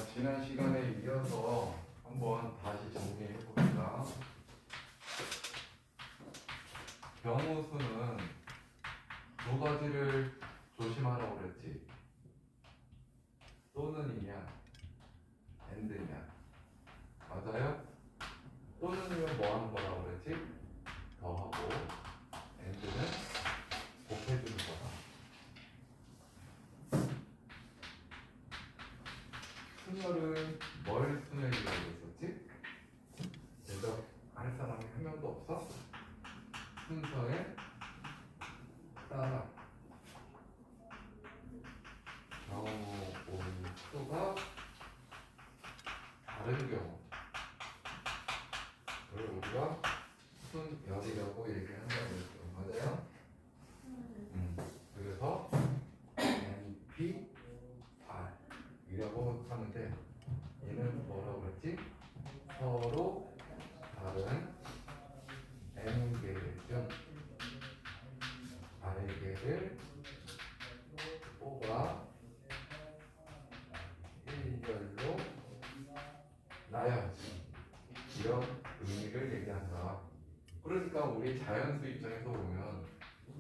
지난 시간에 이어서 한번 다시 정리해 봅니다. 경우수는 두 가지를 조심하라고 그랬지. 또는이냐, and냐. 맞아요? 또는이면 뭐 하는 거라고 그랬지? 더하고, and는 곱해주는 거다. 순열은 뭘 순열이라고 했었지? 대답할 사람이 한 명도 없어? 순서에 따라 경우 온 수가 다른 경우를 우리가 순열이라고 얘기한다고 했죠. 맞아요? 그래서 NP, R 이라고 하는데 얘는 뭐라고 그랬지? 서로 다른 N개를 중 R개를 뽑아 일렬로 나열하지. 이런 의미를 얘기한다. 그러니까 우리 자연수 입장에서 보면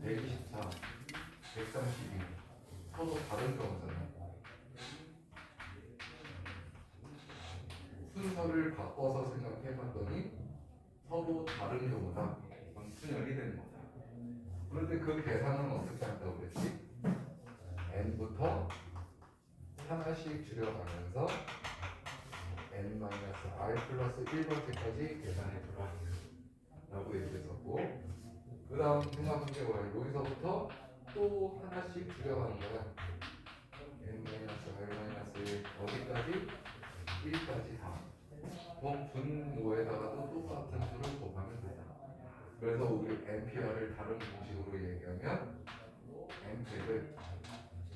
124, 132 서로 다른 경우잖아요. 순서를 바꿔서 생각해봤더니 서로 다른 경우다. 이건 순열이 되는 거다. 그런데 그 계산은 어떻게 한다고 그랬지? n부터 하나씩 줄여가면서 n-r 플러스 1번째까지 계산해주라 라고 얘기했었고, 그 다음 생각한 게 뭐야? 여기서부터 또 하나씩 줄여가는 거야. n-r-1 어디까지? 1까지 다. 분모에다가도 똑같은 수를 곱하면 되잖아. 그래서 우리 NPR을 다른 공식으로 얘기하면 NP를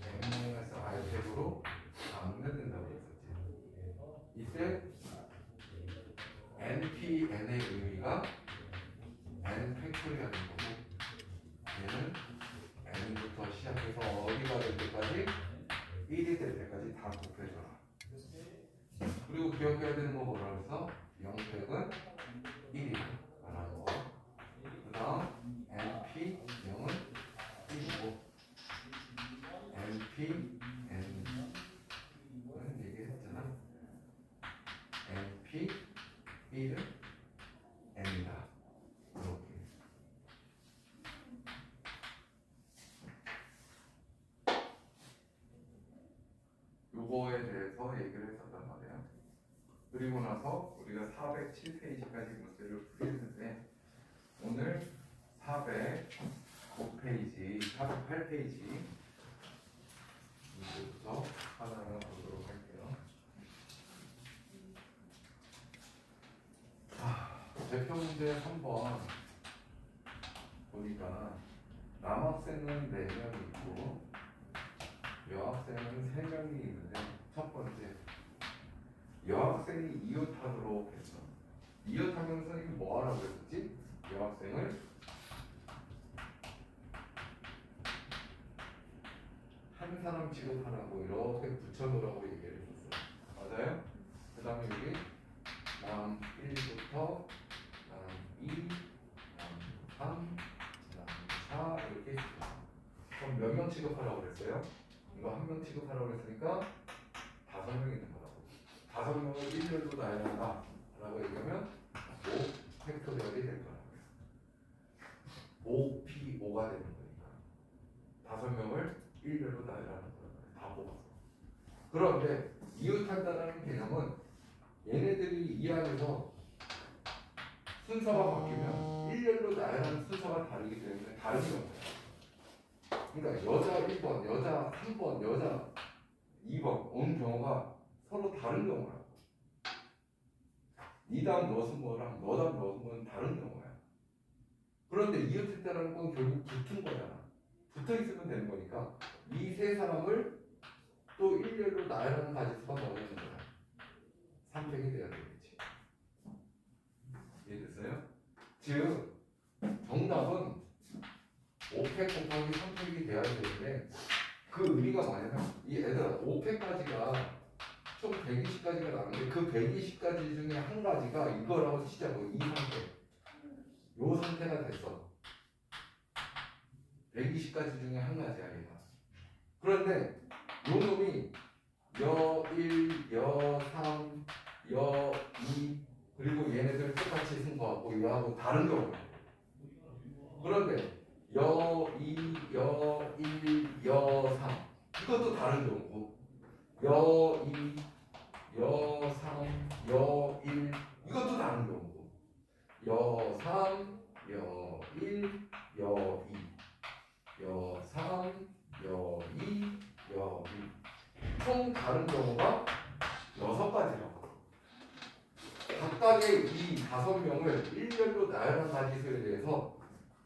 N-R팩으로 나누면 된다고 했었지. 이때 NPN의 의미가 N 팩토리가 된 거고, 얘는 N부터 시작해서 어디가 될 때까지 1이 될 때까지 다 곱해줘라. 그리고 기억해야 되는 거 뭐라 그랬어? 0팩은 1이야 라는 거. 그 다음 NP 0은 1이고, NP N은 얘기했잖아. NP 1은 N이다. 이렇게. 요거에 대해서 얘기를 했었단 말이야. 그리고 나서 우리가 407페이지까지 문제를 풀이했는데, 오늘 409페이지, 408페이지 문제부터 하나하나 보도록 할게요. 대표 문제 3번 보니까 남학생은 4명이 있고 여학생은 3명이 있는데, 첫 번째 여학생이 이웃하도록 했어. 이웃하면 선생님이 뭐 하라고 했었지? 여학생을 한 사람 취급하라고 이렇게 붙여놓으라고 얘기를 했었어. 맞아요? 그 다음에 여기 남 1부터 남 2, 남 3, 남 4 이렇게 있어. 그럼 몇 명 취급하라고 그랬어요? 이거 한 명 취급하라고 그랬으니까 5명 있는 거라고. 5명을 일렬로 나열한다 라고 얘기하면 5 팩토리얼이 될 거라고요. 5P5가 되는 거니까 5명을 일렬로 나열하는 거라고요. 다 뽑아서. 그런데 이웃한다는 개념은 얘네들이 이 안에서 순서가 바뀌면 일렬로 나열하는 순서가 다르기 때문에 다른 경우예요. 그러니까 여자 1번, 여자 3번, 여자 2번 온 경우가 서로 다른 경우라고. 니 다음 너 순서랑 너 다음 너 순서는 다른 경우야. 그런데 이웃했다는 건 결국 붙은 거잖아. 붙어 있으면 되는 거니까 이 세 사람을 또 일렬로 나열하는 가지수가 넣어주는 거야. 3팩이 돼야 되겠지. 이해됐어요? 즉 정답은 5팩 곱하기 3팩이 돼야 되는데, 그 의미가 뭐냐면 이 애들아 5팩까지가 총 120가지가 나오는데 그 120가지 중에 한 가지가 이거라고 치자고. 이 상태. 요 상태가 됐어. 120가지 중에 한 가지야 얘가. 그런데 요 놈이 여 1, 여 3, 여 2 그리고 얘네들 똑같이 쓴 거 같고 얘하고 다른 경우야. 그런데 여 2, 여 1, 여 3 이것도 다른 경우고 여 2, 여 3, 여 1 이것도 다른 경우고 여 3, 여 1, 여 2, 여 3, 여 2, 여 1 총 다른 경우가 6가지라고. 각각의 이 5명을 일렬로 나열한 가지수에 대해서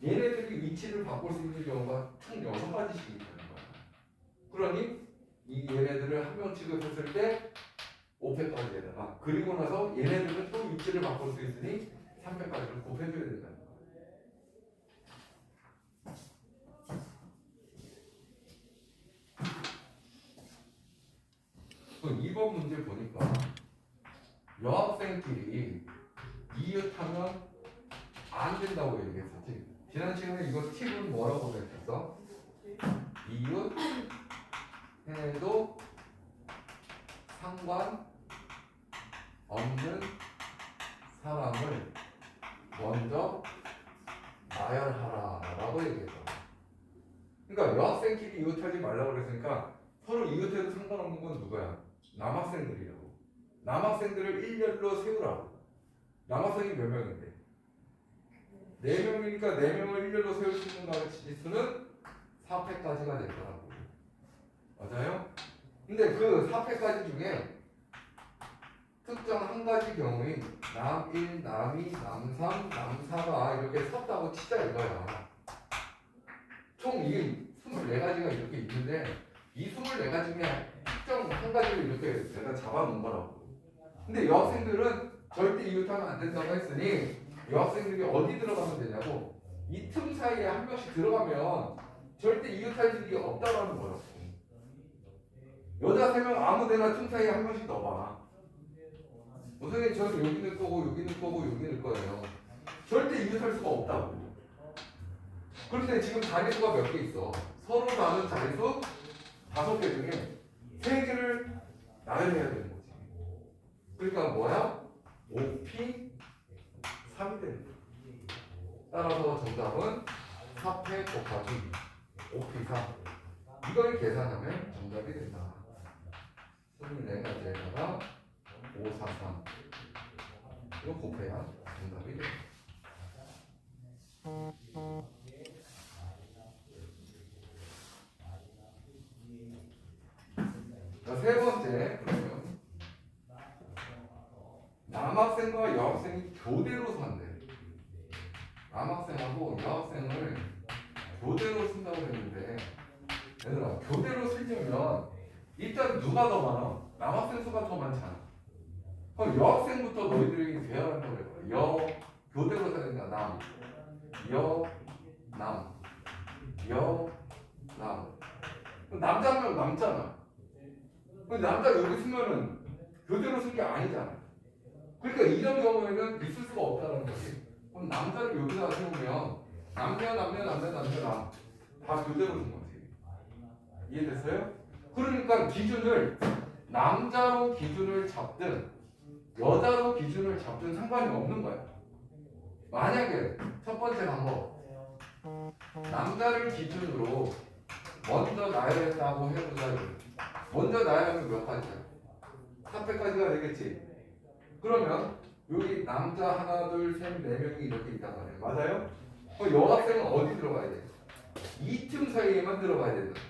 얘네들이 위치를 바꿀 수 있는 경우가 총 6가지씩 있다는 거야. 그러니 이 얘네들을 한 명 취급했을 때 500가지에다가 그리고 나서 얘네들은 또 위치를 바꿀 수 있으니 300가지를 곱해줘야 된다는 거야. 그 2번 문제 보니까 여학생끼리 이웃하면 안 된다고 얘기했었지. 지난 시간에 이거 팁은 뭐라고 그랬었어? 이웃 해도 상관 없는 사람을 먼저 나열하라 라고 얘기했어. 그러니까 여학생끼리 이웃하지 말라고 그랬으니까 서로 이웃해도 상관없는 건 누구야? 남학생들이라고. 남학생들을 일렬로 세우라고. 남학생이 몇 명인데? 4명이니까 4명을 일렬로 세울 수 있는 가지수는 4패까지가 됐더라고. 맞아요? 근데 그 4패까지 중에 특정 한 가지 경우인 남1, 남2, 남3, 남4가 이렇게 섰다고 치자 이거야. 총 이게 24가지가 이렇게 있는데 이 24가지 중에 특정 한 가지를 이렇게 내가 잡아놓은 거라고. 근데 여학생들은 절대 이웃하면 안 된다고 했으니 여학생들이 어디 들어가면 되냐고. 이 틈 사이에 한 명씩 들어가면 절대 이웃할 일이 없다라는 거라고. 여자 3명 아무데나 틈 사이에 한 명씩 넣어봐. 선생님 저는 여기 넣을 거고 여기 넣을 거고 여기 넣을 거예요. 절대 이웃할 수가 없다고. 그런데 지금 자리수가 몇 개 있어. 서로 다른 자리수 5개 중에 3개를 나열해야 되는 거지. 그러니까 뭐야? 5P 3이 되는 거야. 따라서 정답은 4패 곱하기 5P 3. 이걸 계산하면 정답이 된다. 24가지에다가 5, 4, 3 이거 곱해야 정답이 된다. 자, 세 번째 그러면 남학생과 여학생이 교대로 산대. 남학생하고 여학생을 교대로 쓴다고 했는데 얘들아 교대로 쓰려면 일단 누가 더 많아? 남학생 수가 더 많잖아. 그럼 여학생부터 너희들이 대화한다고 해봐. 여 교대로 써야 남, 여, 남, 여, 남. 남자면 남잖아. 근데 남자 여기 쓰면은 교대로 쓴 게 아니잖아. 그러니까 이런 경우에는 있을 수가 없다는 거지. 그럼 남자를 여기다 세우면 남녀 남 다 교대로 쓴 거지. 이해됐어요? 그러니까 기준을 남자로 기준을 잡든 여자로 기준을 잡든 상관이 없는 거야. 만약에 첫 번째 방법 남자를 기준으로 먼저 나열했다고 해보자. 먼저 나열하면 몇 가지야? 4패까지가 되겠지. 그러면 여기 남자 하나 둘 셋 네 명이 이렇게 있단 말이에요. 맞아요? 그럼 여학생은 어디 들어가야 돼? 이 틈 사이에만 들어가야 된다.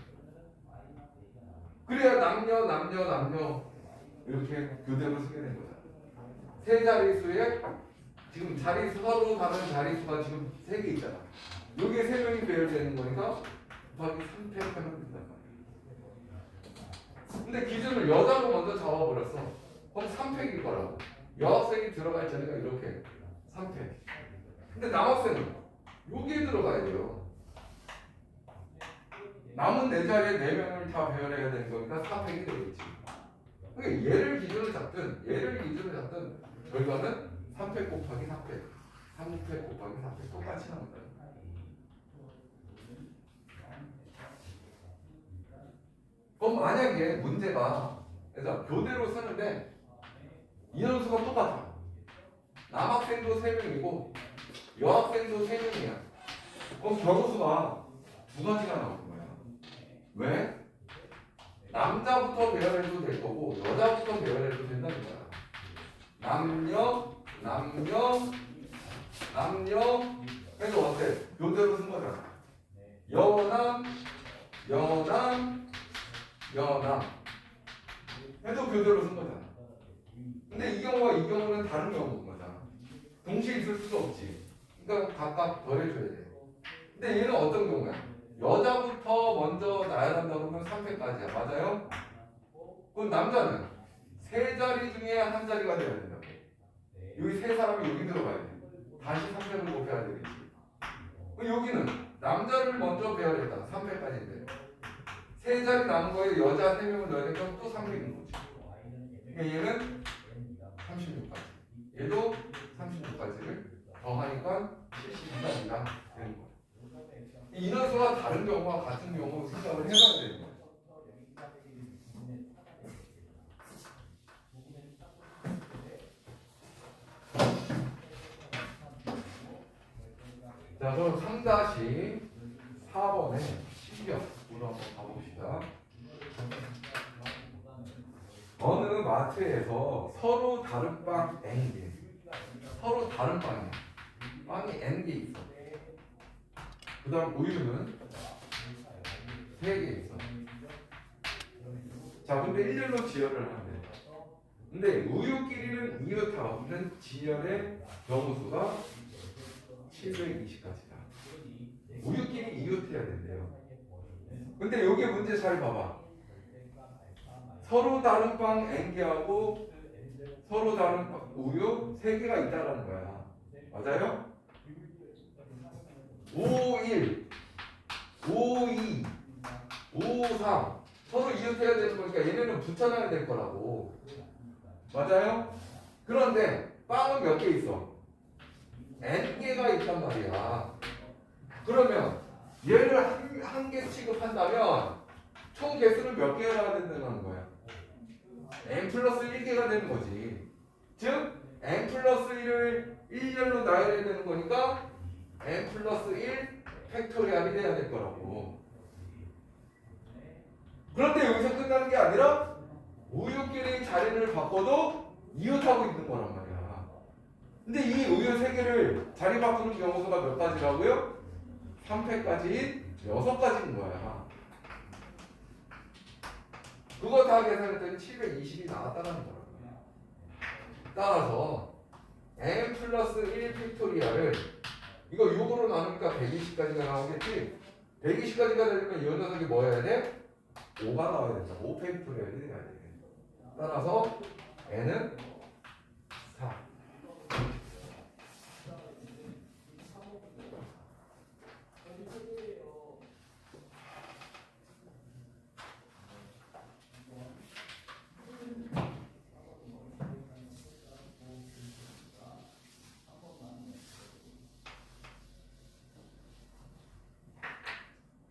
그래야 남녀 이렇게 교대로 쓰게 된 거잖아. 세 자릿수에 지금 자릿수 서로 다른 자릿수가 지금 3개 있잖아. 여기에 3명이 배열되는 거니까 곱하기 3패 하면 된단 말이야. 근데 기준을 여자로 먼저 잡아버렸어. 그럼 3패일 거라고. 여학생이 들어갈 자리가 이렇게 3패. 근데 남학생은 여기에 들어가야 돼요. 남은 4자리에 4명을 다 배열해야 되는 거니까 4패이 되겠지. 그러니까 얘를 기준으로 잡든 결과는 3팩 곱하기 4팩 3팩 곱하기 4팩 똑같이 나온다. 그럼 만약에 문제가 그래서 교대로 쓰는데 인원수가 똑같아. 남학생도 3명이고 여학생도 3명이야. 그럼 경우수가 두 가지가 나오는 거야. 왜? 남자부터 배열해도 될 거고 여자부터 배열해도 된다는 거야. 남녀 해서 어때? 교대로 쓴 거잖아. 여남 해도 교대로 쓴 거잖아. 근데 이 경우와 이 경우는 다른 경우인 거잖아. 동시에 있을 수가 없지. 그러니까 각각 더해줘야 돼. 근데 얘는 어떤 경우야? 여자부터 먼저 나열한다 그러면 3회까지야. 맞아요? 그럼 남자는 세 자리 중에 한 자리가 돼야 된다고. 여기 세 사람이 여기 들어가야 돼. 다시 3회를 곱해야 되겠지. 그럼 여기는 남자를 먼저 배열했다. 3회까지인데 세 자리 남은 거에 여자 3명을 넣어야 되니까 또 3회인 거지. 그러니까 얘는 36까지. 얘도 36까지를 더하니까 72까지가 되는 거야. 인원수가 다른 경우와 같은 경우 생각을 해봐야 되는 거야. 자, 그럼 3-4번에 신경으로 한번 가봅시다. 어느 마트에서 서로 다른 빵 N개, 서로 다른 빵이야. 빵이 N개 있어. 그 다음 우유는 3개 있어. 자, 근데 일렬로 지혈을 하면 돼. 근데 우유끼리는 이웃하고는 지혈의 경우수가 720까지다. 우유끼리 이웃해야 된대요. 근데 여기 문제 잘 봐봐. 서로 다른 빵 N개하고 서로 다른 빵, 우유 3개가 있다라는 거야. 맞아요? 5-1, 5-2, 5-3 서로 이웃해야 되는 거니까 얘네는 붙여놔야 될 거라고. 맞아요? 그런데 빵은 몇 개 있어? N개가 있단 말이야. 그러면 얘를 한 개 취급한다면 총 개수는 몇 개가 된다는 거야? N 플러스 1개가 되는 거지. 즉 N 플러스 1을 1열로 나열해야 되는 거니까 N 플러스 1 팩토리얼이 돼야 될 거라고. 그런데 여기서 끝나는 게 아니라 우유끼리 자리를 바꿔도 이웃하고 있는 거란 말이야. 근데 이 우유 3개를 자리 바꾸는 경우수가 몇 가지라고요? 3팩까지 6가지인 거야. 그거 다 계산했더니 720이 나왔다는 거라고. 따라서 n 플러스 1 팩토리얼을 이거 6으로 나누니까 120까지가 나오겠지? 120까지가 되니까 이 녀석이 뭐 해야 돼? 5가 나와야 된다. 5 팩토리얼이 돼야 돼. 따라서 n은 4.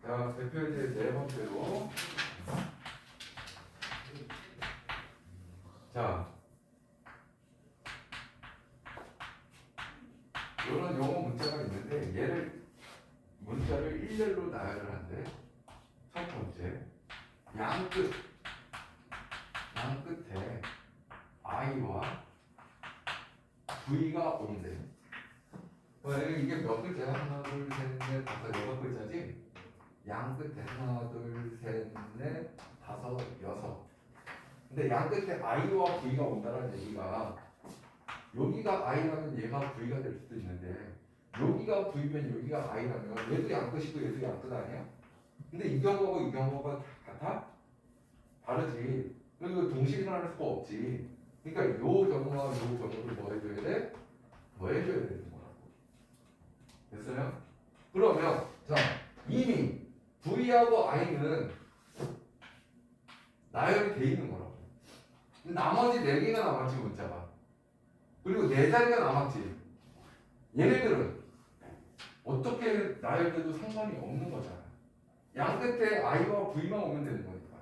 자, 대표이제 4번째로. 자, 이런 영어 문자가 있는데 얘를 문자를 1열로 나열을 한대. 첫 번째, 양 끝에 i와 v가 온대. 이게 몇 글자야? 하나, 둘, 셋, 넷, 다섯, 6글자지? 양 끝에 하나, 둘, 셋, 넷, 다섯, 6. 근데 양 끝에 i와 v가 온다는 얘기가 여기가 i라면 얘가 v가 될 수도 있는데 여기가 v면 여기가 i라면 얘도 양 끝이고 얘도 양 끝 아니야? 근데 이 경우하고 이 경우가 같아? 다르지. 그리고 동시에 일어날 수가 없지. 그러니까 요 경우와 요 경우를 뭐 해줘야 돼? 뭐 해줘야 되는 거라고. 됐어요? 그러면 자 이미 v하고 i는 나열이 돼 있는 거라고. 나머지 4개가 남았지 문자가. 그리고 4자리가 남았지. 얘네들은 어떻게 나열돼도 상관이 없는 거잖아. 양 끝에 i와 v만 오면 되는 거니까.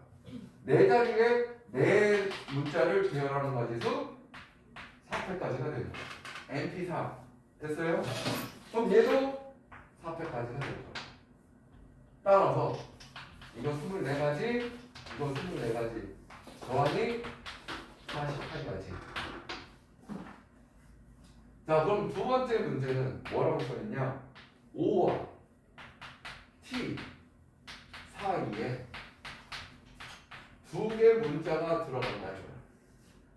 4자리에 4 문자를 배열하는 가지수 4패까지가 되는 거야. NP4 됐어요? 그럼 얘도 4패까지가 될 거야. 따라서 이거 24가지, 이거 24가지 더하기 48가지. 자, 그럼 두 번째 문제는 뭐라고 써있냐? 5와 t 사이에 2개 문자가 들어간다 이거야.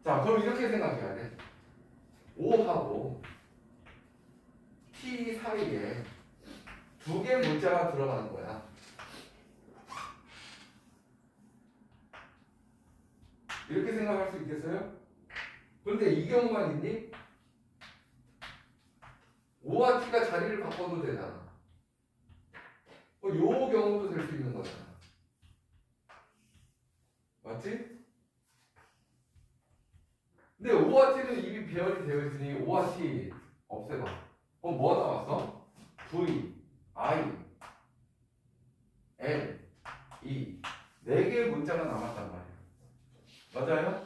자, 그럼 이렇게 생각해야 돼. 5하고 t 사이에 2개 문자가 들어가는 거야. 이렇게 생각할 수 있겠어요? 그런데 이 경우만 있니? 5와 t가 자리를 바꿔도 되잖아. 요 경우도 될 수 있는 거잖아. 맞지? 근데 5와 t는 이미 배열이 되어 있으니 5와 t 없애봐. 그럼 뭐 나왔어? v, i, l, e 4개의 문자가 남았단 말이야. 맞아요?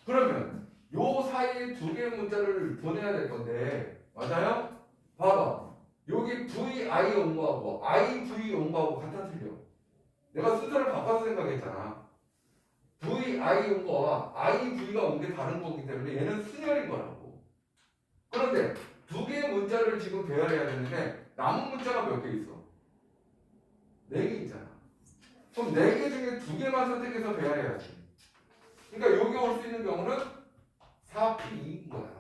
그러면 요 사이에 2개의 문자를 보내야 될 건데 맞아요? 봐봐. 여기 VI 온 거하고 IV 온 거하고 같아 틀려. 내가 순서를 바꿔서 생각했잖아. VI 온 거와 IV가 온 게 다른 거기 때문에 얘는 순열인 거라고. 그런데 2개의 문자를 지금 배열해야 되는데 남은 문자가 몇 개 있어? 4개 있잖아. 그럼 4개 중에 2개만 선택해서 배열해야지. 그러니까 여기 올 수 있는 경우는 4P2인 거야.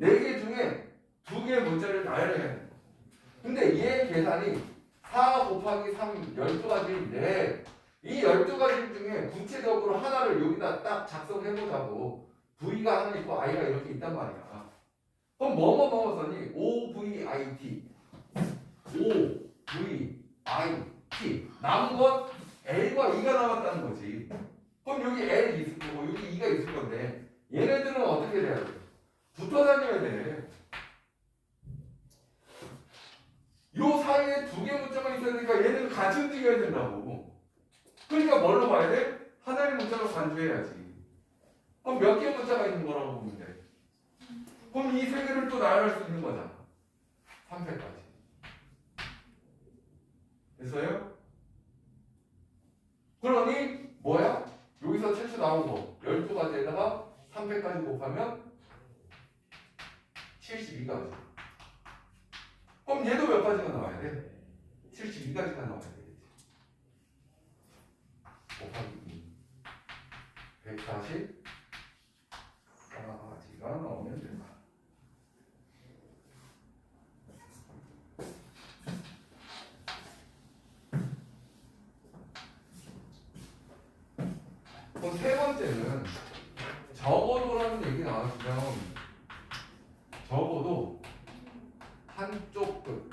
4개 중에 2개의 문자를 나열해야 돼. 근데 얘 계산이 4 곱하기 3, 12가지인데 이 12가지 중에 구체적으로 하나를 여기다 딱 작성해보자고. V가 하나 있고 I가 이렇게 있단 말이야. 그럼 뭐뭐 써니? OVIT OVIT 남은 건 L과 E가 남았다는 거지. 그럼 여기 L 있을 거고 여기 E가 있을 건데 얘네들은 어떻게 돼야 돼? 붙어 다녀야 돼. 요 사이에 2개 문자가 있어야 되니까 얘는 같이 움직여야 된다고. 그러니까 뭘로 봐야 돼? 하나의 문자로 간주해야지. 그럼 몇 개의 문자가 있는 거라고 보면 돼? 그럼 이 3개를 또 나열할 수 있는 거잖아. 3패까지. 됐어요? 그러니 뭐야? 여기서 최초 나오고 12가지에다가 3패까지 곱하면 72가지. 그럼 얘도 몇 가지가 나와야 돼? 72가지가 나와야 되겠지. 곱하기 2. 144가지가 나오면 된다. 그럼 세 번째는 적어도라는 얘기 나왔으면 적어도 한쪽 끝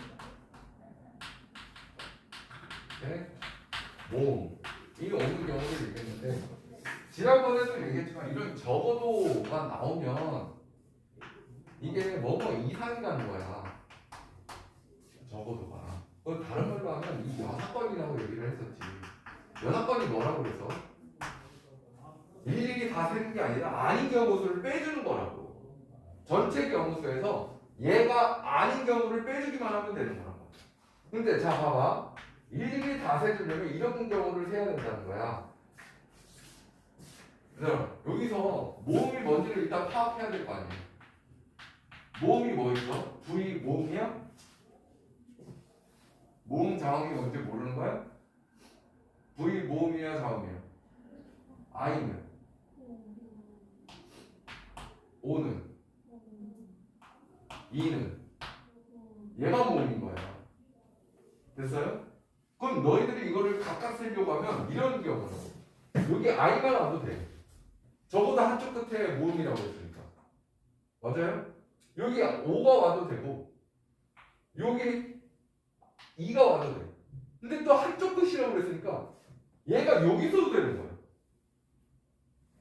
모음이 오는 경우를 얘기했는데 지난번에도 얘기했지만 이런 적어도가 나오면 이게 뭐뭐 이상이라는 거야. 적어도가. 다른 말로 하면 이 연합권이라고 얘기를 했었지. 연합권이 뭐라고 그랬어? 일일이 다 세는 게 아니라 아닌 경우수를 빼주는 거라고. 전체 경우수에서 얘가 아닌 경우를 빼주기만 하면 되는 거라고. 근데 자 봐봐. 일일이 다 세주려면 이런 경우를 세야 된다는 거야. 그래서 여기서 모음이 뭔지를 일단 파악해야 될 거 아니에요. 모음이 뭐 있어? V 모음이야? 모음 자음이 뭔지 모르는 거야? V 모음이야 자음이야? I는? O는? E는? 얘가 모음인 거야. 됐어요? 그럼 너희들이 이거를 각각 쓰려고 하면 이런 경우는 여기 I가 나와도 돼. 적어도 한쪽 끝에 모음이라고 했으니까. 맞아요? 여기 O가 와도 되고 여기 E가 와도 돼. 근데 또 한쪽 끝이라고 그랬으니까 얘가 여기 있어도 되는 거야.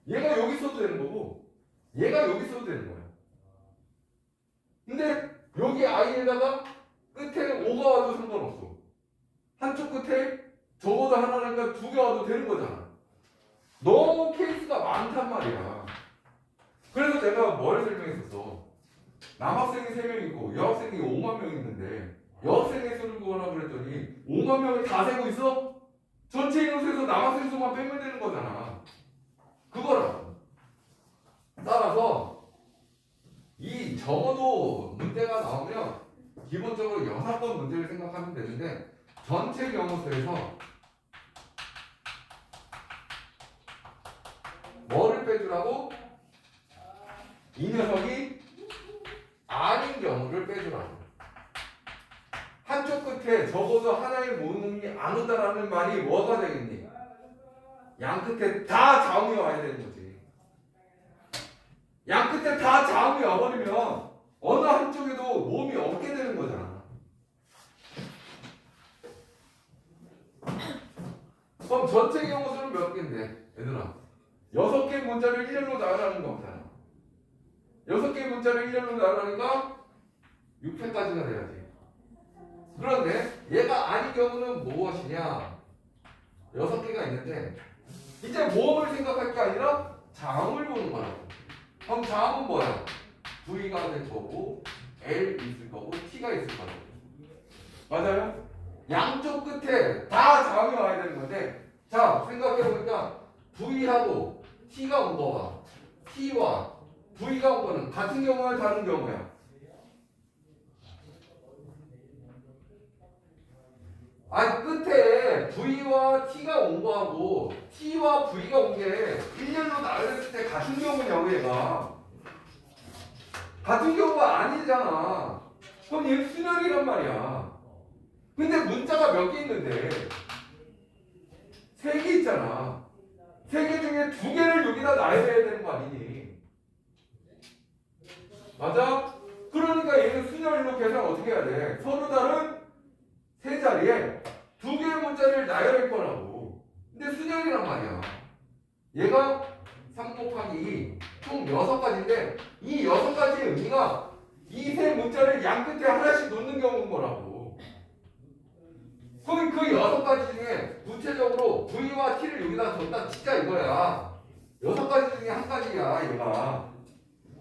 얘가 여기 있어도 되는 거고 얘가 여기 있어도 되는 거야. 근데 여기 i에다가 끝에 5가 와도 상관없어. 한쪽 끝에 적어도 하나니까 2개 와도 되는 거잖아. 너무 케이스가 많단 말이야. 그래서 내가 뭘 설명했었어. 남학생이 3명 있고 여학생이 5만 명 있는데 여학생의 수를 구하라 그랬더니 5만 명을 다 세고 있어? 전체 인원수에서 남학생 수만 빼면 되는 거잖아. 그거라고. 따라서 이 적어도 문제가 나오면 기본적으로 6번 문제를 생각하면 되는데 전체 경우수에서 뭐를 빼주라고? 이 녀석이 아닌 경우를 빼주라고. 한쪽 끝에 적어도 하나의 모음이 안 온다라는 말이 뭐가 되겠니? 양 끝에 다 자음이 와야 되는 거지. 양 끝에 다 자음이 와버리면 어느 한쪽에도 모음이 없게 되는 거잖아. 그럼 전체 경우수는 몇 개인데? 얘들아 6개 문자를 1열로 나열하는 거잖아. 6개 문자를 1열로 나열하니까 6회까지가 돼야지. 그런데 얘가 아닌 경우는 무엇이냐? 6개가 있는데 이제 모음을 생각할 게 아니라 자음을 보는 거라고. 그럼 자음은 뭐야? V가 될 거고 L 있을 거고 T가 있을 거라고. 맞아요? 양쪽 끝에 다 자음이 와야 되는 건데 자 생각해보니까 V하고 T가 온 거와 T와 V가 온 거는 같은 경우야 다른 경우야? 아니 끝에 V와 T가 온 거하고 T와 V가 온 게 1년로 나열했을 때 같은 경우냐고 얘가. 같은 경우가 아니잖아. 그럼 얘는 순열이란 말이야. 근데 문자가 몇 개 있는데 3개 있잖아. 3개 중에 2개를 여기다 나열해야 되는 거 아니니? 맞아? 그러니까 얘는 순열로 계산 어떻게 해야 돼? 서로 다른 세 자리에 2개의 문자를 나열할 거라고. 근데 순열이란 말이야. 얘가 3 곱하기 2, 총 6가지인데 이 6가지의 의미가 이 세 문자를 양 끝에 하나씩 놓는 경우인 거라고. 그럼 그 6가지 중에 구체적으로 V와 T를 여기다 줬다 치자 이거야. 6가지 중에 한 가지야 얘가.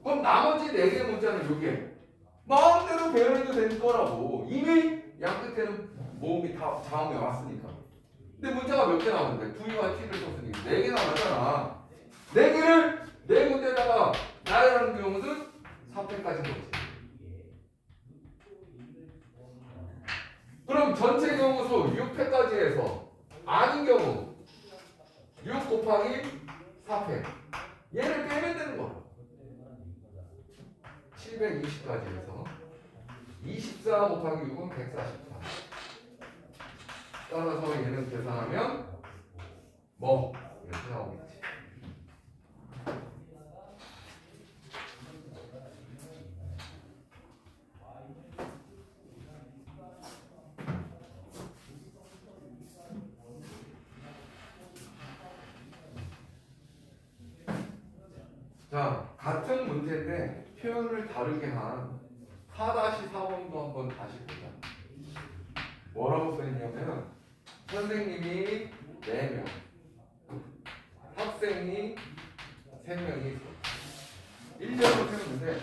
그럼 나머지 4개의 문자는 여기에 마음대로 배열해도 되는 거라고. 이미 양 끝에는 모음이 다 자음에 왔으니까. 근데 문자가 몇 개 나오는데 V와 T를 썼으니 4개 나왔잖아. 4개를 4군데다가 나열하는 경우는 4패까지인 거지. 그럼 전체 경우수 6패까지 해서 아닌 경우 6 곱하기 4패 얘를 빼면 되는 거야. 720까지 해서 24 곱하기 6은 144. 따라서 얘는 계산하면 뭐 이렇게 나오겠지. 자, 같은 문제인데 표현을 다르게 한 4-4번도 한번 다시 보자. 뭐라고 써있냐면 선생님이 4명, 학생이 3명이 있어. 1년을 세우는데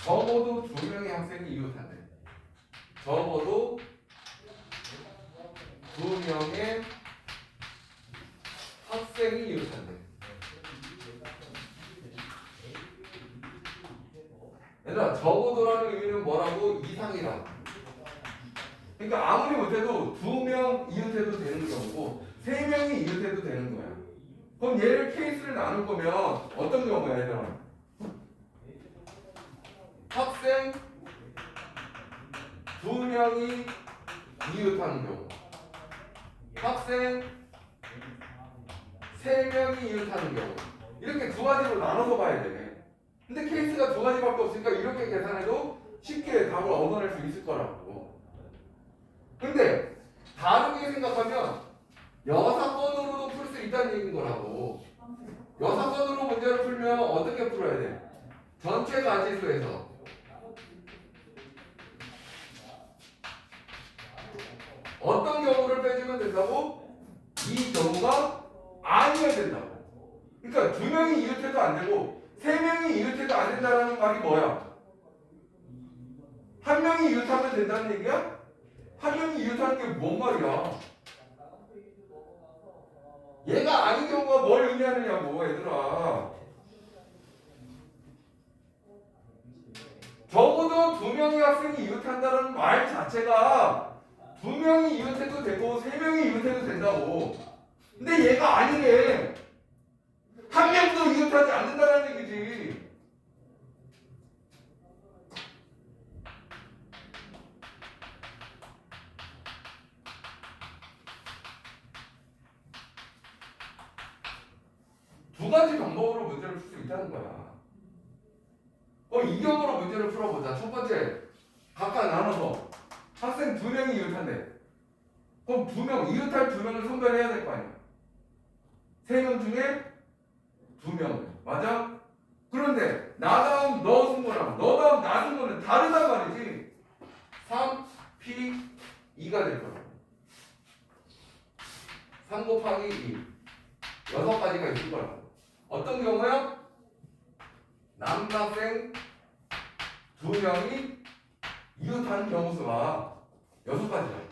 적어도 2명의 학생이 이웃한대. 적어도 2명의 학생이 이웃한대. 얘들아, 적어도라는 의미는 뭐라고? 이상이라고. 그러니까 아무리 못해도 2명 이웃해도 되는 경우고 3명이 이웃해도 되는 거야. 그럼 얘를 케이스를 나눌 거면 어떤 경우야 얘들아? 학생 2명이 이웃하는 경우, 학생 3명이 이웃하는 경우, 이렇게 2가지로 나눠서 봐야 돼. 근데 케이스가 2가지밖에 없으니까 이렇게 계산해도 쉽게 답을 얻어낼 수 있을 거라고. 근데 다르게 생각하면 6건으로도 풀 수 있다는 얘기인 거라고. 6건으로 문제 어떻게 풀어야 돼? 전체 가지수에서 어떤 경우를 빼주면 된다고? 이 경우가 아니어야 된다고. 그러니까 2명이 이웃해도 안 되고 3명이 이웃해도 안 된다는 말이 뭐야? 1명이 이웃하면 된다는 얘기야? 1명이 이웃하는 게 뭔 말이야? 얘가 아닌 경우가 뭘 의미하느냐고 얘들아. 적어도 2명의 학생이 이웃한다는 말 자체가 2명이 이웃해도 되고 3명이 이웃해도 된다고. 근데 얘가 아니래. 1명도 이웃하지 않는다는 얘기지. 두 가지 방법으로 문제를 풀 수 있다는 거야. 그럼 이 경우로 문제를 풀어보자. 첫 번째, 각각 나눠서 학생 2명이 이웃한대. 그럼 2명, 이웃할 2명을 선별해야 될 거 아니야. 3명 중에 2명. 맞아? 그런데 나 다음 너 승부랑 너 다음 나 승부는 다르단 말이지. 3, P, 2가 될 거라고. 3 곱하기 2. 6가지가 있을 거라고. 어떤 경우야? 남학생 2명이 이웃하는 경우 수가 6가지라고.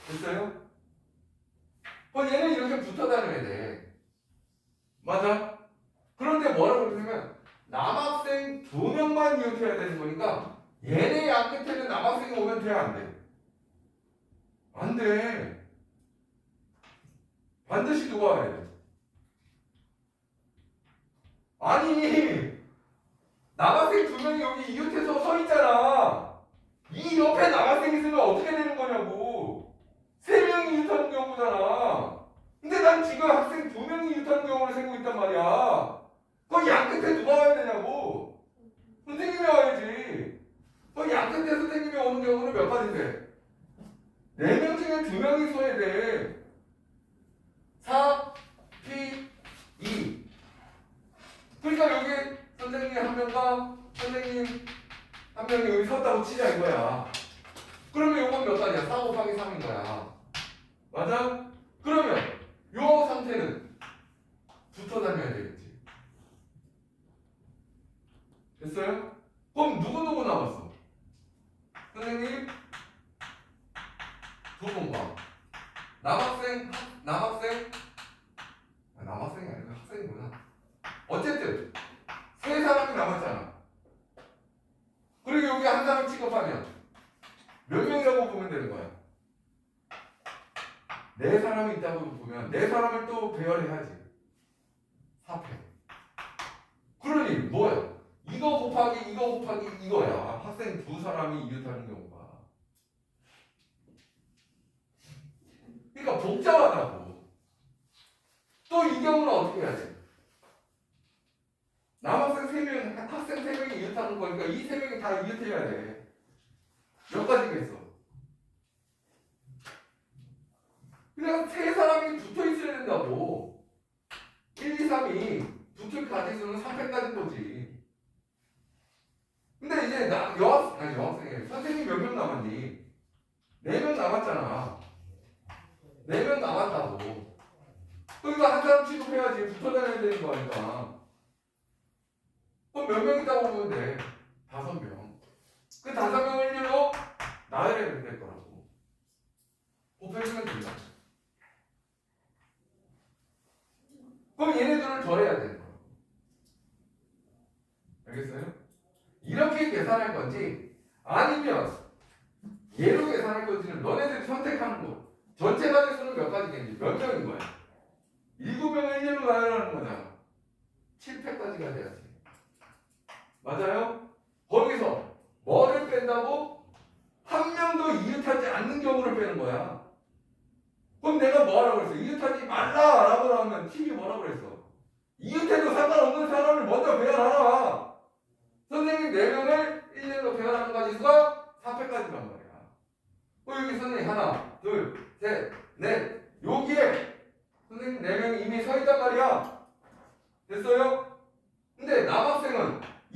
됐어요? 얘는 이렇게 붙어 다녀야 돼. 맞아? 그런데 뭐라고 그러냐면 남학생 2명만 이웃해야 되는 거니까 얘네 양 끝에는 남학생이 오면 돼? 안 돼? 안 돼. 반드시 누가 와야 돼? 아니 남학생 2명이 여기 이웃해서 서 있잖아. 이 옆에 남학생 있으면 어떻게 되는 거냐고. 3명이 이웃하는 경우잖아. 근데 난 지금 학생 2명이 이웃하는 경우를 세고 있단 말이야. 그럼 양 끝에 누가 와야 되냐고. 선생님이 와야지. 그럼 양 끝에 선생님이 오는 경우는 몇 가지인데? 4명 중에 2명이 서야 돼. 4, P, 2. 그러니까 여기 선생님 1명과 선생님 1명이 여기 섰다고 치자 이거야. 그러면 요건 몇 가지야? 4 곱하기 3인 거야. 맞아? 그러면 요 상태는 붙어 다녀야 되겠지. 됐어요? 그럼 누구 남았어? 선생님 2분과 남학생이 아니고 학생이구나. 어쨌든 3사람이 남았잖아. 그리고 여기 한 사람 취급하면 몇 명이라고 보면 되는 거야? 4사람이 있다고 보면 4사람을 또 배열해야지. 4패. 그러니 뭐야? 이거 곱하기 이거야. 학생 2사람이 이웃하는 경우가. 그러니까 복잡하다고. 또 이 경우는 어떻게 해야 돼? 남학생 3명, 학생 3명이 이웃하는 거니까 이 3명이 다 이웃해야 돼. 몇 가지가 있어. 그냥 3사람이 붙어 있어야 된다고. 1, 2, 3이 붙을 가지수는 3패까지인 거지. 근데 이제 여학생이 선생님 몇 명 남았니? 4명 남았잖아. 4명 남았다고. 그러니까 한 사람 취급해야지. 붙어 다녀야 되는 거니까. 그럼 몇 명 있다고 보면 돼? 5명. 그 5명을 일로 나열해야 될 거라고. 곱해주면 된다. 그럼 얘네들을 더해야 되는 거야. 알겠어요? 이렇게 계산할 건지 아니면 얘로 계산할 건지는 너네들이 선택하는 거. 전체 가지수는 몇 가지겠니? 몇 명인 거야? 7명을 1로 나열하는 거잖아. 7패까지가 돼야지. 맞아요? 거기서 뭐를 뺀다고? 1명도 이웃하지 않는 경우를 빼는 거야. 그럼 내가 뭐 하라고 그랬어? 이웃하지 말라라고 하면 팀이 뭐라고 그랬어? 이웃해도 상관없는 사람을 먼저 배열하라. 선생님 4명을 1년로 배열하는 가지수가 4패까지란 말이야. 여기 선생님 하나, 둘, 셋, 넷. 여기에 선생님 4명이 이미 서 있단 말이야. 됐어요?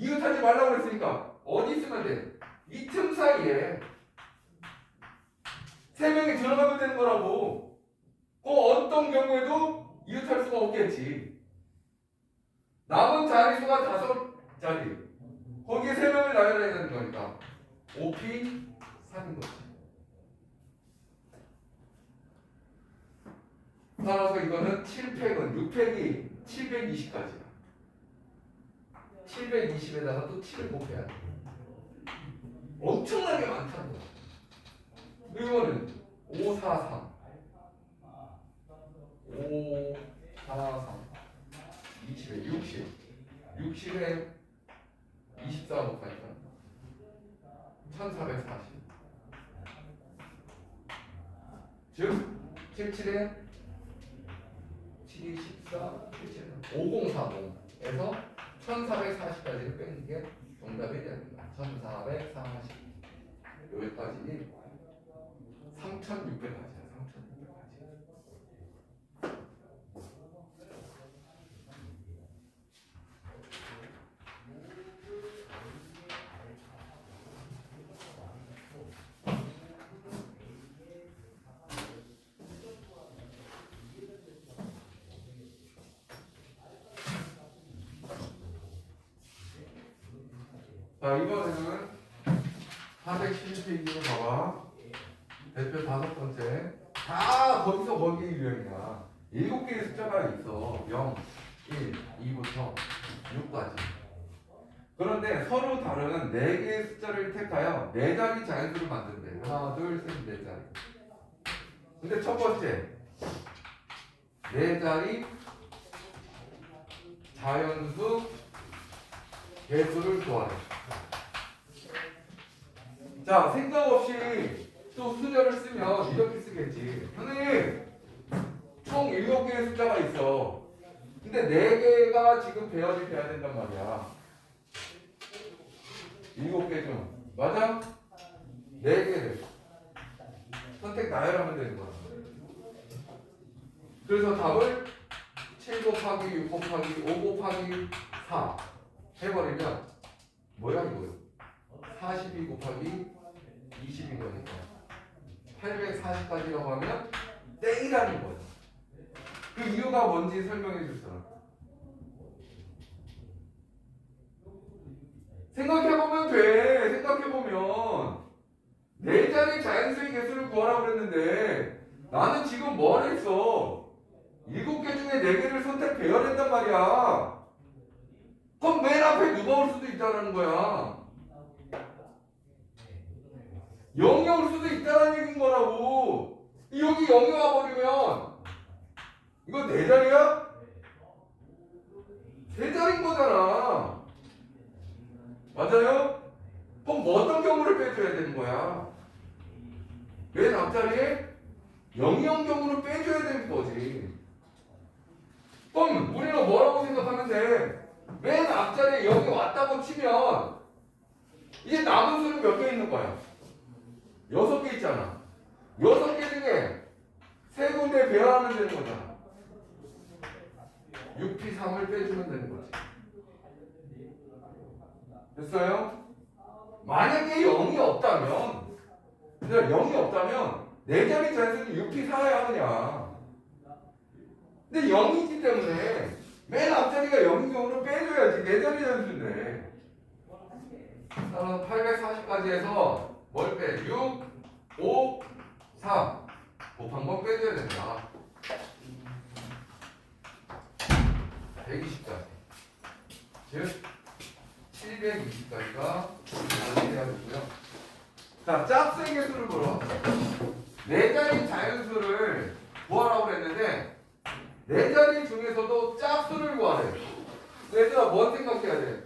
이웃하지 말라고 그랬으니까 어디 있으면 돼? 이 틈 사이에 세 명이 들어가면 되는 거라고. 어떤 경우에도 이웃할 수가 없겠지. 남은 자릿수가 5자리. 거기에 세 명을 나열해야 되는 거니까 5P 3인 거지. 따라서 이거는 7팩은 6팩이 720까지야. 720에다가 또 7을 곱해야 돼. 엄청나게 많다는 거야. 이거는 543 20에 60 60에 24 곱하니까 1440 즉 77에 7이 14 77은 5040에서 1440까지를 빼는 게 정답이 돼야 된다. 1440 여기까지 3600까지야. 3600까지. 자, 이번에는 411페이지로 가봐. 대표 5번째. 다 거기서 거기 유형이야. 7개의 숫자가 있어. 0, 1, 2부터 6까지. 그런데 서로 다른 4개의 숫자를 택하여 4자리 자연수를 만든대. 하나, 둘, 셋, 4자리. 근데 첫 번째 4자리 자연수 개수를 구하래. 자, 생각 없이 또 수열을 쓰면 이렇게 쓰겠지. 선생님, 총 7개의 숫자가 있어. 근데 4개가 지금 배열이 돼야 된단 말이야. 7개 중. 맞아? 4개를 선택 나열하면 되는 거야. 그래서 답을 7 곱하기 6 곱하기 5 곱하기 4 해버리면 뭐야 이거요? 42 곱하기 20인 거니까 840까지라고 하면 땡이라는 거야. 그 이유가 뭔지 설명해 줄 사람. 생각해보면 돼. 생각해보면 4자리 자연수의 개수를 구하라고 그랬는데 나는 지금 뭘 했어? 7개 중에 4개를 선택 배열했단 말이야. 그럼 맨 앞에 누가 올 수도 있다는 거야. 0이 올 수도 있다는 얘기인 거라고. 여기 0이 와버리면 이거 4자리야? 3자리인 거잖아. 맞아요? 그럼 뭐 어떤 경우를 빼줘야 되는 거야? 맨 앞자리에 0이 온 경우를 빼줘야 되는 거지. 그럼 우리는 뭐라고 생각하면 돼? 맨 앞자리에 0이 왔다고 치면 이제 남은 수는 몇 개 있는 거야? 6개 있잖아. 6개 중에 3군데 배열하면 되는 거잖아. 6P3을 빼주면 되는 거지. 됐어요? 만약에 0이 없다면, 0이 없다면 4자리 자연수는 6P 살아야 하느냐. 근데 0이기 때문에 맨 앞자리가 0인 경우는 빼줘야지. 4자리 자연수인데. 따라서 840까지 해서 뭘 빼? 6, 5, 4 곱한 번 빼줘야 된다. 120까지. 즉 720까지가 해야 되고요. 자, 짝수의 개수를 보러 4자리 자연수를 구하라고 그랬는데 4자리 중에서도 짝수를 구하래. 얘들아, 뭔 생각해야 돼?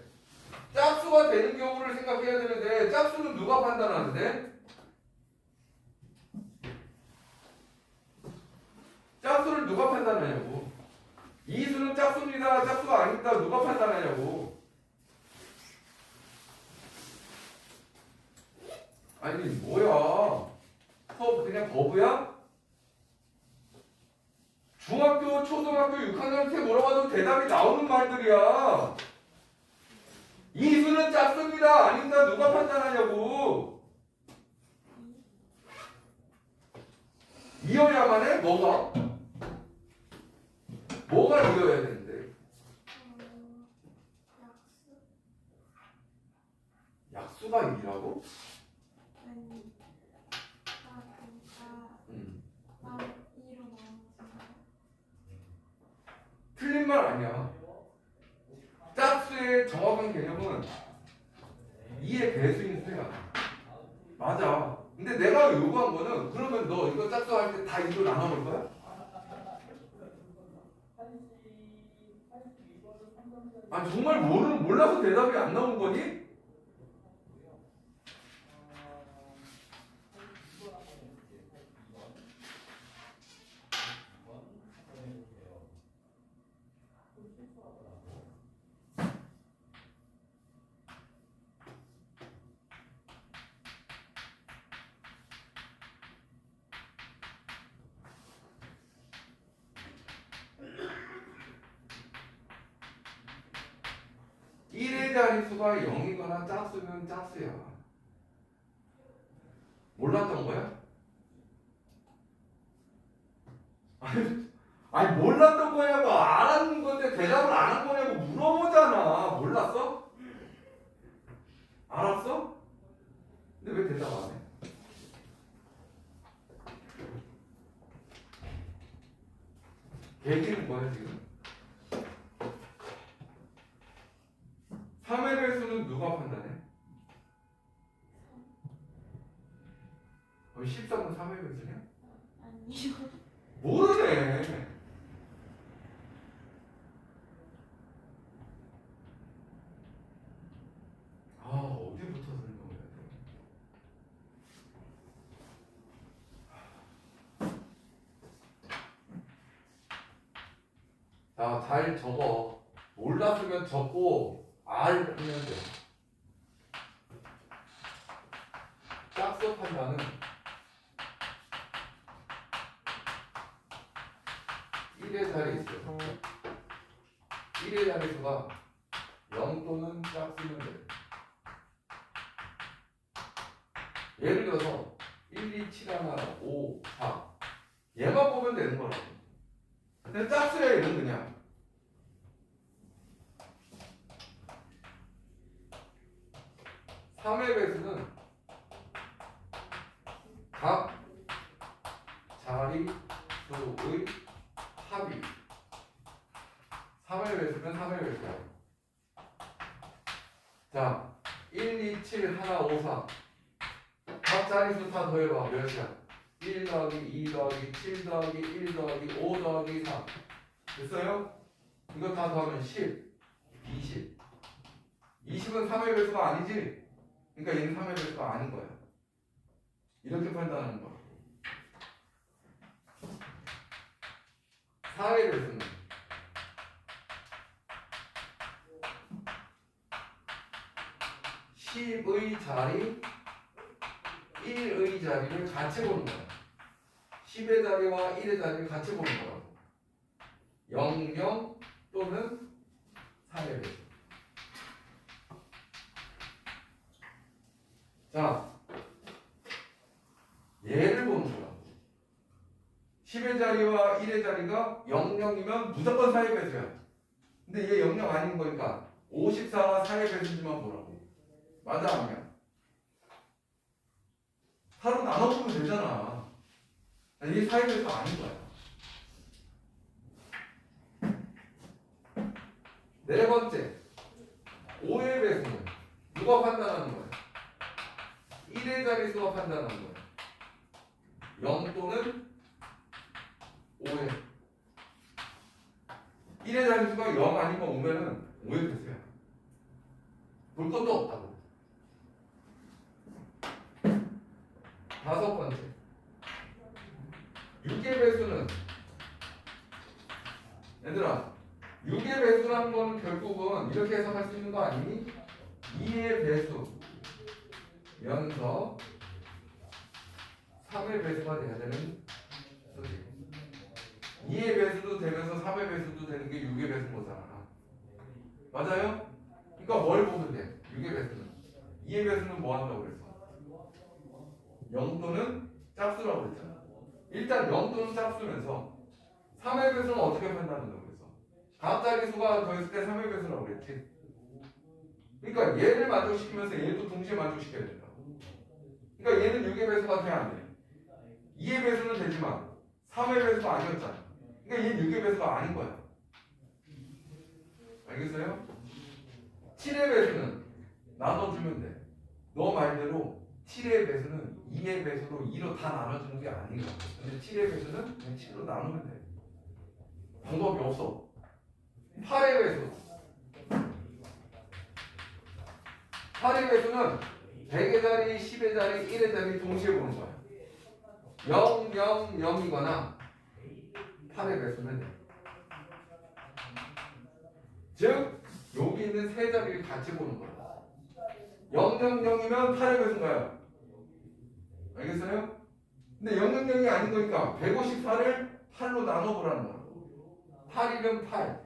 짝수가 되는 경우를 생각해야 되는데 짝수는 누가 판단하는데? 짝수를 누가 판단하냐고. 이 수는 짝수입니다, 짝수가 아닙니다, 누가 판단하냐고. 아니 뭐야, 수업 그냥 거부야? 중학교, 초등학교 6학년 때 물어봐도 대답이 나오는 말들이야. 이 수는 작습니다. 아닙니다. 누가 판단하냐고. 이어야만 해? 뭐가 이어야 되는데? 약수가 2라고? 아니, 틀린 말 아니야. 짝수의 정확한 개념은 2의 배수인 수야. 맞아. 근데 내가 요구한 거는 그러면 너 이거 짝수 할 때 다 2로 나눠볼 거야? 아 정말 몰라서 대답이 안 나온 거니? 일의 자릿수가 0이거나 짝수면 짝수야. 몰랐던 거야? 아니 몰랐던 거냐고 알았는 건데 대답을 안 한 거냐고 물어보잖아. 몰랐어? 알았어? 근데 왜 대답 안 해? 계기는 뭐야 지금? 3의 배수는 누가 판단해? 그럼 13은 3의 배수냐? 아니요. 모르네. 아 어디부터 설명해야 돼? 자, 잘 적어. 몰랐으면 적고 알면 돼. 짝수 판단은 1의 자리 있어. 1의 자리수가 0 또는 짝수면 돼. 예를 들어서 1, 2, 7, 1, 5, 4 얘만 보면 되는 거라고. 근데 짝수야 얘는 그냥. 삼의 배수는 각 자리수의 합이 3의 배수면 3의 배수야. 자, 1, 2, 7, 1, 5, 4 각 자리수 다 더해봐. 몇이야? 1 더하기 2 더하기 7 더하기 1 더하기 5 더하기 4 됐어요? 이거 다 더하면 10, 20 20은 3의 배수가 아니지? 그러니까 얘는 3의 배수가 아닌 거야. 이렇게 판단하는 거야. 4의 배수는 10의 자리 1의 자리를 같이 보는 거야. 10의 자리와 1의 자리를 같이 보는 거라고. 0, 0 또는 3의 배수. 자, 얘를 보는 거라고. 10의 자리와 1의 자리가 0, 0이면 무조건 4의 배수야. 근데 얘 0, 0 아닌 거니까 54와 4의 배수지만 보라고. 맞아 아니야? 4로 나눠보면 되잖아. 이게 4의 배수 아닌 거야. 네 번째, 5의 배수는 누가 판단하는 거야? 1의 자리수가 판단하는 거야. 0 또는 5의 1의 자리수가 0 아니면 5면은 5의 배수야. 볼 것도 없다고. 다섯 번째, 6의 배수는 얘들아 6의 배수라는 거는 결국은 이렇게 해석할 수 있는 거 아니니? 2의 배수 연서 3의 배수가 돼야 되는 소리. 2의 배수도 되면서 3의 배수도 되는 게 6의 배수인 거잖아. 맞아요? 그러니까 뭘 보면 돼? 6의 배수는. 2의 배수는 뭐 한다고 그랬어? 0 또는 짝수라고 그랬잖아. 일단 0 또는 짝수면서 3의 배수는 어떻게 판단한다고 그랬어? 갑자기 수가 더했을 때 3의 배수라고 그랬지. 그러니까 얘를 만족시키면서 얘도 동시에 만족시켜야 된다. 그러니까 얘는 6의 배수가 돼야 안 돼. 2의 배수는 되지만 3의 배수가 아니었잖아. 그러니까 얘는 6의 배수가 아닌 거야. 알겠어요? 7의 배수는 나눠주면 돼. 너 말대로 7의 배수는 2의 배수로 2로 다 나눠주는 게 아니야. 근데 7의 배수는 그냥 7로 나누면 돼. 방법이 없어. 8의 배수. 8의 배수는 100의 자리, 10의 자리, 1의 자리 동시에 보는 거야. 0, 0, 0이거나 8의 배수는 돼. 즉 여기 있는 세 자리를 같이 보는 거야. 0, 0, 0이면 8의 배수인가요? 알겠어요? 근데 0, 0, 0이 아닌 거니까 154를 8로 나눠보라는 거야. 8이면 8,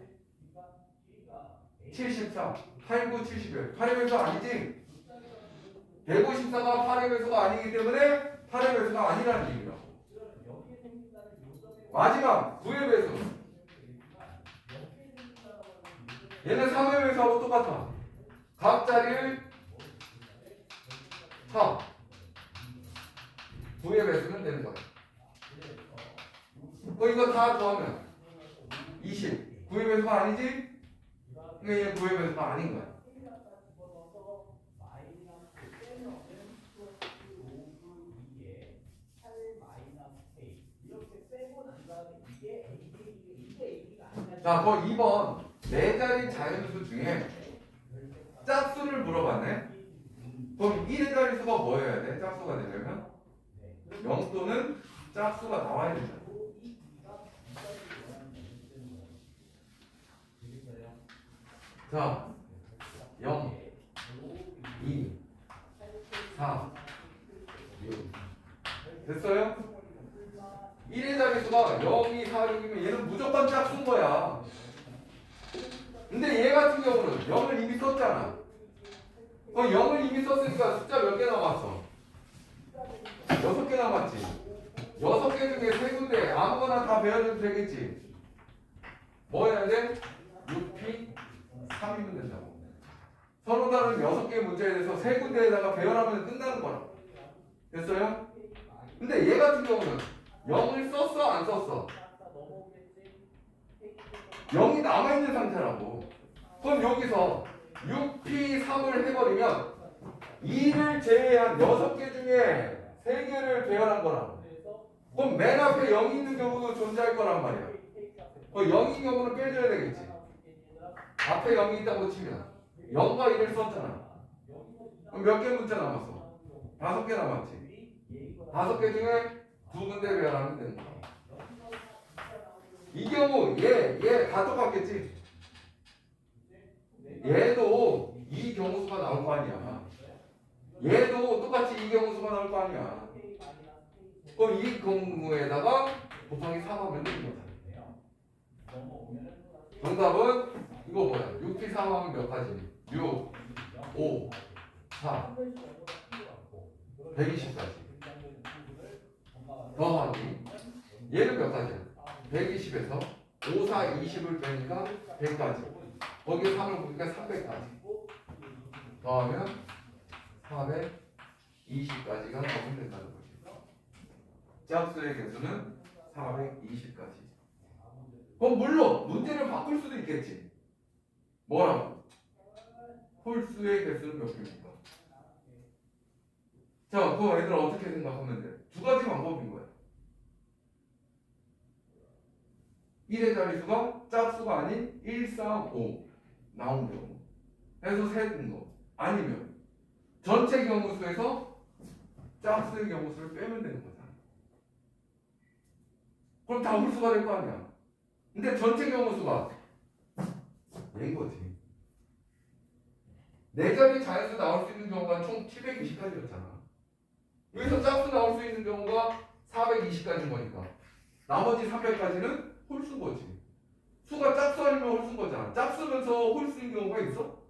74, 8, 9, 71. 8의 배수 아니지? 154가 8의 배수가 아니기 때문에 8의 배수가 아니라는 얘기라고. 마지막 9의 배수. 얘는 3의 배수하고 똑같아. 각 자리를 4. 9의 배수는 되는 거야. 이거 다 더하면 20. 9의 배수가 아니지? 그러니까 얘 9의 배수가 아닌 거야. 자, 그 2번 네 자리 자연수 중에 짝수를 물어봤네. 그럼 1의 자리수가 뭐여야 돼? 짝수가 되려면 0 또는 짝수가 나와야 된다. 자, 0, 2, 4, 6. 됐어요? 1의 자리수가 0, 2, 4, 6이면 얘는 무조건 짝수인 거야. 근데 얘 같은 경우는 0을 이미 썼잖아. 0을 이미 썼으니까 숫자 몇 개 남았어? 6개 남았지. 6개 중에 3군데 아무거나 다 배워줘도 되겠지. 뭐 해야 돼? 6P 3이면 된다고. 서로 다른 6개의 문제에 대해서 3군데에다가 배열하면 끝나는 거라. 됐어요? 근데 얘 같은 경우는 0을 썼어 안 썼어? 0이 남아있는 상태라고. 그럼 여기서 6P3을 해버리면 2를 제외한 6개 중에 3개를 배열한 거라고. 그럼 맨 앞에 0이 있는 경우도 존재할 거란 말이야. 0인 경우는 빼줘야 되겠지. 앞에 0이 있다고 치면 0과 1을 썼잖아. 그럼 몇 개 문제 남았어? 5개 남았지. 5개 중에 2군데 배열하면 되는 거야. 이 경우 얘 다 똑같겠지. 얘도 이 경우수가 나올 거 아니야. 얘도 똑같이 이 경우수가 나올 거 아니야. 그럼 이 경우에다가 곱하기 3하면 되는 거다. 정답은 이거 뭐야? 6P 3하면 몇 가지? 6, 5, 4, 120까지. 더하기 얘는 몇 가지야? 120에서 5, 4, 20을 빼니까 100까지. 거기에 3을 보니까 300까지. 더하면 420까지가 더하면 된다는 거지. 짝수의 개수는 420까지. 그럼 물론 문제를 바꿀 수도 있겠지. 뭐라고? 홀수의 개수는 몇 개입니까? 자, 그럼 애들 어떻게 생각하면 돼? 두 가지 방법인 거야. 1의 자리수가 짝수가 아닌 1, 3, 5 나온 경우 해서 세는 거 아니면 전체 경우수에서 짝수의 경우수를 빼면 되는 거잖아. 그럼 다 홀수가 될 거 아니야. 근데 전체 경우수가 얘인 거지. 네 자리 자연수 나올 수 있는 경우가 총 720까지였잖아. 여기서 짝수 나올 수 있는 경우가 420까지인 거니까 나머지 300까지는 홀수인 거지. 수가 짝수 아니면 홀수인 거잖아. 짝수면서 홀수인 경우가 있어?